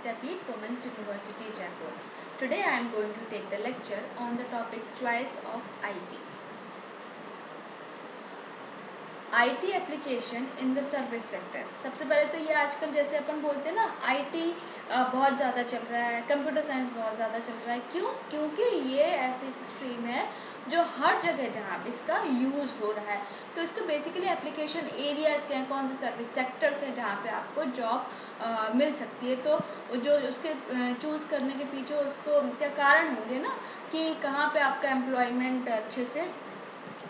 Vidyapeeth Women's University, Jaipur. Today I am going to take the lecture on the topic choice of IT. IT application in the service sector. सबसे पहले तो ये आजकल जैसे अपन बोलते हैं ना, IT बहुत ज़्यादा चल रहा है, कंप्यूटर साइंस बहुत ज़्यादा चल रहा है। क्यों? क्योंकि ये ऐसी स्ट्रीम है जो हर जगह जहाँ इसका यूज़ हो रहा है। तो इसका बेसिकली एप्लीकेशन एरियाज़ क्या हैं, कौन से सर्विस सेक्टर्स हैं जहाँ पे आपको जॉब मिल सकती है। तो जो उसके चूज़ करने के पीछे उसको क्या कारण होंगे ना, कि कहाँ पे आपका एम्प्लॉयमेंट अच्छे से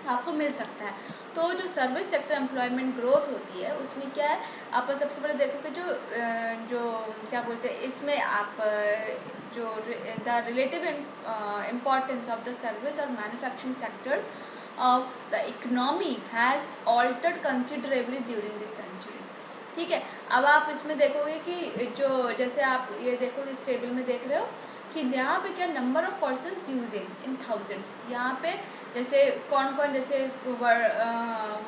आपको मिल सकता है। तो जो सर्विस सेक्टर एम्प्लॉयमेंट ग्रोथ होती है उसमें क्या है, आप सबसे पहले देखोगे जो क्या बोलते हैं इसमें आप जो the relative importance of the service और manufacturing sectors of the economy has altered considerably during this century. ठीक है, अब आप इसमें देखोगे कि जो जैसे आप ये देखोगे इस टेबल में देख रहे हो कि यहाँ पे क्या number of persons using in thousands. यहाँ पे जैसे कौन कौन, जैसे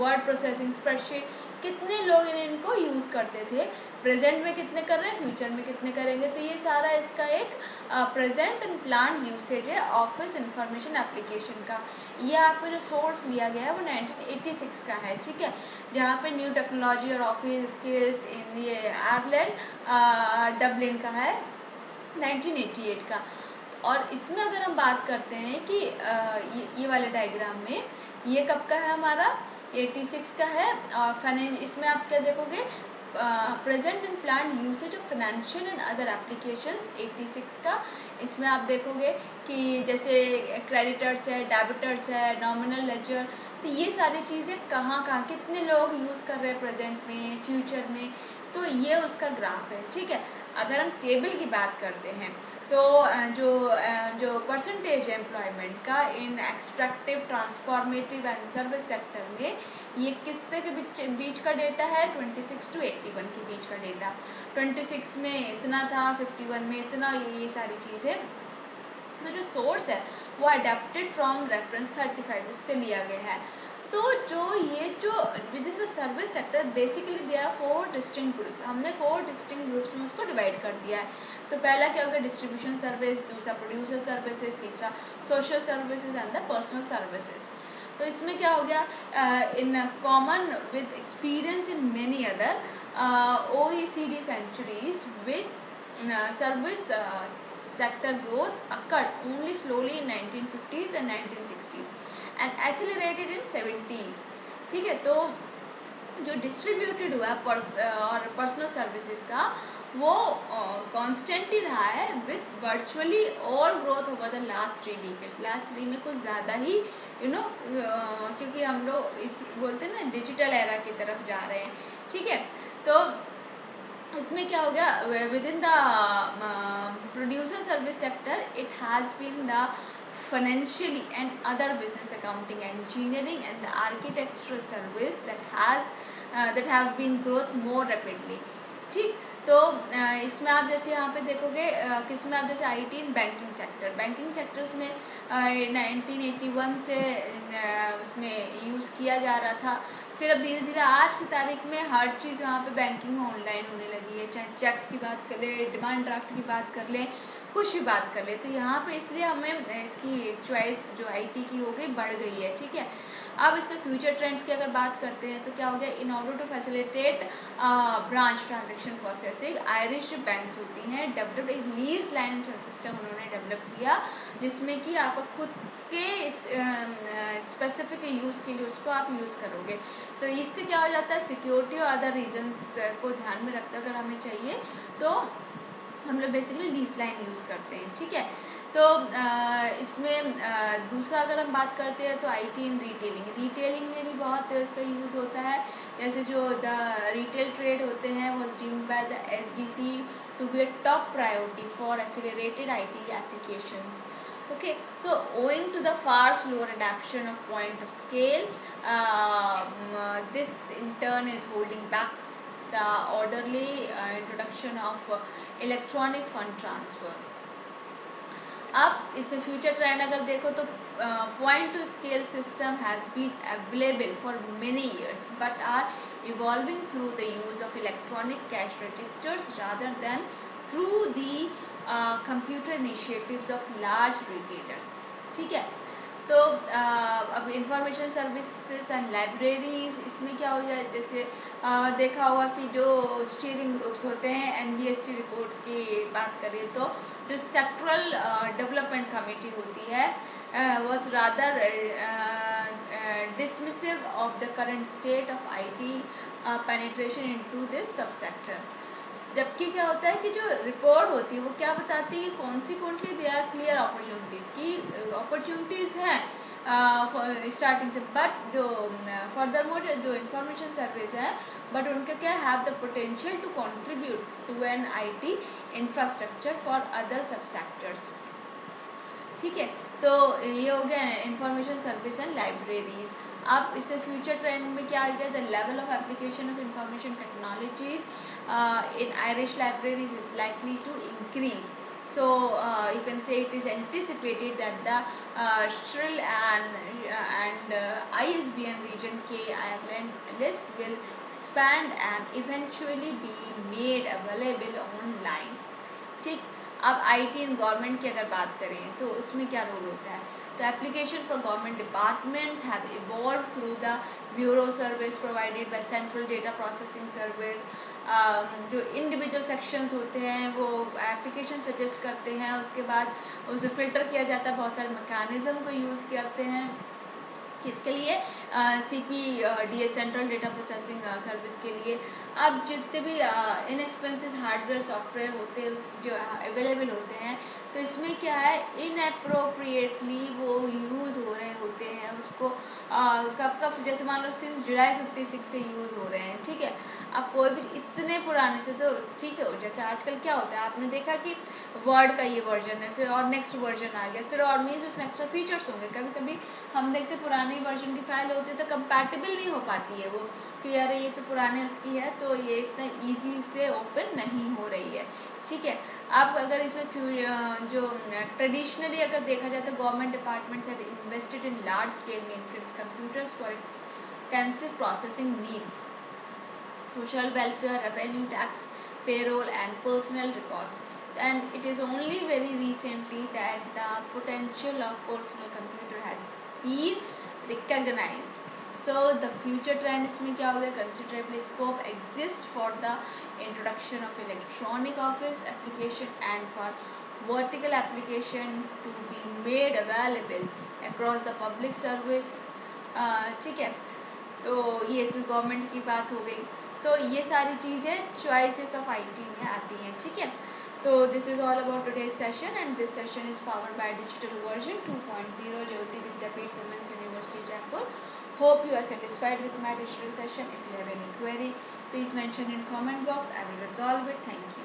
वर्ड प्रोसेसिंग, स्प्रेडशीट, कितने लोग इनको यूज़ करते थे, प्रेजेंट में कितने कर रहे हैं, फ्यूचर में कितने करेंगे। तो ये सारा इसका एक प्रेजेंट एंड प्लान यूसेज है ऑफिस इंफॉर्मेशन एप्लीकेशन का। ये आपको जो सोर्स लिया गया है वो 1986 का है। ठीक है, जहाँ पे न्यू टेक्नोलॉजी और ऑफिस स्किल्स इन ये आयरलैंड डब्लिन का है 1988 का। और इसमें अगर हम बात करते हैं कि ये वाले डायग्राम में ये कब का है हमारा, 86 का है। और इसमें आप क्या देखोगे, present and plan usage of financial and other applications 86 का। इसमें आप देखोगे कि जैसे क्रेडिटर्स है, डेबिटर्स है, नॉमिनल लेजर, तो ये सारी चीज़ें कहाँ कितने लोग यूज़ कर रहे हैं प्रेजेंट में, फ्यूचर में। तो ये उसका ग्राफ है। ठीक है, अगर हम टेबल की बात करते हैं तो जो परसेंटेज है एम्प्लॉयमेंट का इन extractive, transformative and service sector में, ये किसके के बीच का डेटा है, 26 to 81 के बीच का डेटा। 26 में इतना था, 51 में इतना, ये सारी चीज़ें। तो जो सोर्स है वो अडेप्टेड फ्रॉम रेफरेंस 35 उससे लिया गया है। तो जो within the service sector basically they are 4 distinct group. हमने 4 डिस्टिंक्ट ग्रुप्स में उसको डिवाइड कर दिया है। तो पहला क्या होगा, डिस्ट्रीब्यूशन सर्विस, दूसरा प्रोड्यूसर सर्विसेज, तीसरा social services and the personal services. तो इसमें क्या हो गया, in common with experience in many other OECD centuries with service sector growth occurred only slowly in 1950s and 1960s and accelerated in 70s। ठीक है, तो जो डिस्ट्रीब्यूटेड हुआ और पर्सनल सर्विसेज का वो कांस्टेंट ही रहा है with virtually all growth over the last 3 decades. Last 3 में कुछ ज़्यादा ही क्योंकि हम लोग इस बोलते हैं ना डिजिटल एरा की तरफ जा रहे हैं। ठीक है, तो इसमें क्या हो गया, within the producer service sector it has been the financially and other business accounting, engineering and the architectural service that have been growth more rapidly। ठीक, तो इसमें आप जैसे यहाँ पे देखोगे किसमें आप जैसे IT इन बैंकिंग सेक्टर्स में 1981 से उसमें यूज़ किया जा रहा था। फिर अब धीरे धीरे आज की तारीख में हर चीज़ वहाँ पे बैंकिंग में ऑनलाइन होने लगी है। चाहे चेक्स की बात कर ले, डिमांड ड्राफ्ट की बात कर लें, कुछ भी बात कर ले। तो यहाँ पे इसलिए हमें इसकी चॉइस जो IT की हो गई बढ़ गई है। ठीक है, अब इसके फ्यूचर ट्रेंड्स की अगर बात करते हैं तो क्या हो गया, in order to facilitate branch transaction processing, Irish जो बैंक्स होती हैं डेवलप एक लीज लाइन सिस्टम उन्होंने डेवलप किया, जिसमें कि आप खुद के स्पेसिफिक यूज़ के लिए उसको आप यूज़ करोगे। तो इससे क्या हो जाता है, सिक्योरिटी और अदर रीजंस को ध्यान में रखते अगर हमें चाहिए तो हम लोग बेसिकली लीज लाइन यूज़ करते हैं। ठीक है, तो इसमें दूसरा अगर हम बात करते हैं तो IT इन रिटेलिंग में भी बहुत इसका यूज़ होता है। जैसे जो द रिटेल ट्रेड होते हैं वो deemed by the SDC to be a top priority for accelerated IT applications. Okay, so owing to the far slower adoption of point of scale, this in turn is holding back the orderly introduction of electronic fund transfer। अब इसमें future trend अगर देखो तो point two scale system has been available for many years but are evolving through the use of electronic cash registers rather than through the computer initiatives of large retailers. ठीक है, तो अब information services and libraries, इसमें क्या हो जाए, जैसे देखा होगा कि जो स्टीयरिंग ग्रुप्स होते हैं, NBST रिपोर्ट की बात करें तो जो सेक्टरल डेवलपमेंट कमेटी होती है was rather dismissive of the current state of IT penetration into this subsector। जबकि क्या होता है कि जो रिपोर्ट होती है वो क्या बताती है कि consequently they are clear opportunities की अपॉर्चुनिटीज़ हैं स्टार्टिंग से, बट जो फर्दर मोर जो इंफॉर्मेशन सर्विस है बट उनके क्या have the potential to contribute to an IT infrastructure for other sub sectors. ठीक है, तो ये हो गया इंफॉर्मेशन सर्विस एंड लाइब्रेरीज। अब इससे फ्यूचर ट्रेंड में क्या आ गया, the level of application of information technologies in Irish libraries is likely to increase. So you can say it is anticipated that the Shrill and ISBN region K Ireland list will expand and eventually be made available online। ठीक, अब IT and government की अगर बात करें तो उसमें क्या role होता है, तो application for government departments have evolve through the bureau service provided by central data processing service. जो इंडिविजुअल सेक्शंस होते हैं वो एप्लीकेशन सजेस्ट करते हैं, उसके बाद उसे फिल्टर किया जाता है, बहुत सारे मैकेनिज्म को यूज़ करते हैं किसके लिए, CPDS central data processing service के लिए। अब जितने भी इनएक्सपेंसिव हार्डवेयर सॉफ्टवेयर होते हैं उस जो अवेलेबल होते हैं, तो इसमें क्या है इनअप्रोप्रिएटली वो यूज़ हो रहे होते हैं उसको कब कब, जैसे मान लो सिंस जुलाई 56 से यूज़ हो रहे हैं। ठीक है, अब कोई भी इतने पुराने से तो ठीक है, जैसे आजकल क्या होता है आपने देखा कि वर्ड का ये वर्जन है, फिर और नेक्स्ट वर्जन आ गया, फिर और मीन्स उसमें एक्स्ट्रा फीचर्स होंगे। कभी कभी हम देखते पुराने वर्जन की फाइल होती है तो कंपैटिबल नहीं हो पाती है वो, कि यार ये तो पुराने उसकी है तो ये इतना ईजी से ओपन नहीं हो रही है। ठीक है, अब अगर इसमें जो ट्रेडिशनली अगर देखा जाए तो government departments have invested in large scale mainframes computers for extensive processing needs, social welfare, revenue tax, payroll and personal records, and it is only very recently that the potential of personal computer has been recognized। So the future trend इसमें क्या होगा, considerable scope exists for the introduction of electronic office application and for vertical application to be made available across the public service। ठीक है, तो ये इसमें government की बात हो गई, तो ये सारी चीज़ें चॉइसेस ऑफ IT में आती हैं। ठीक है, तो this is all about today's session and this session is powered by digital version 2.0 Jyoti Vidyapeeth women's university Jaipur. Hope you are satisfied with my digital session. If you have any query, please mention in comment box. I will resolve it. Thank you.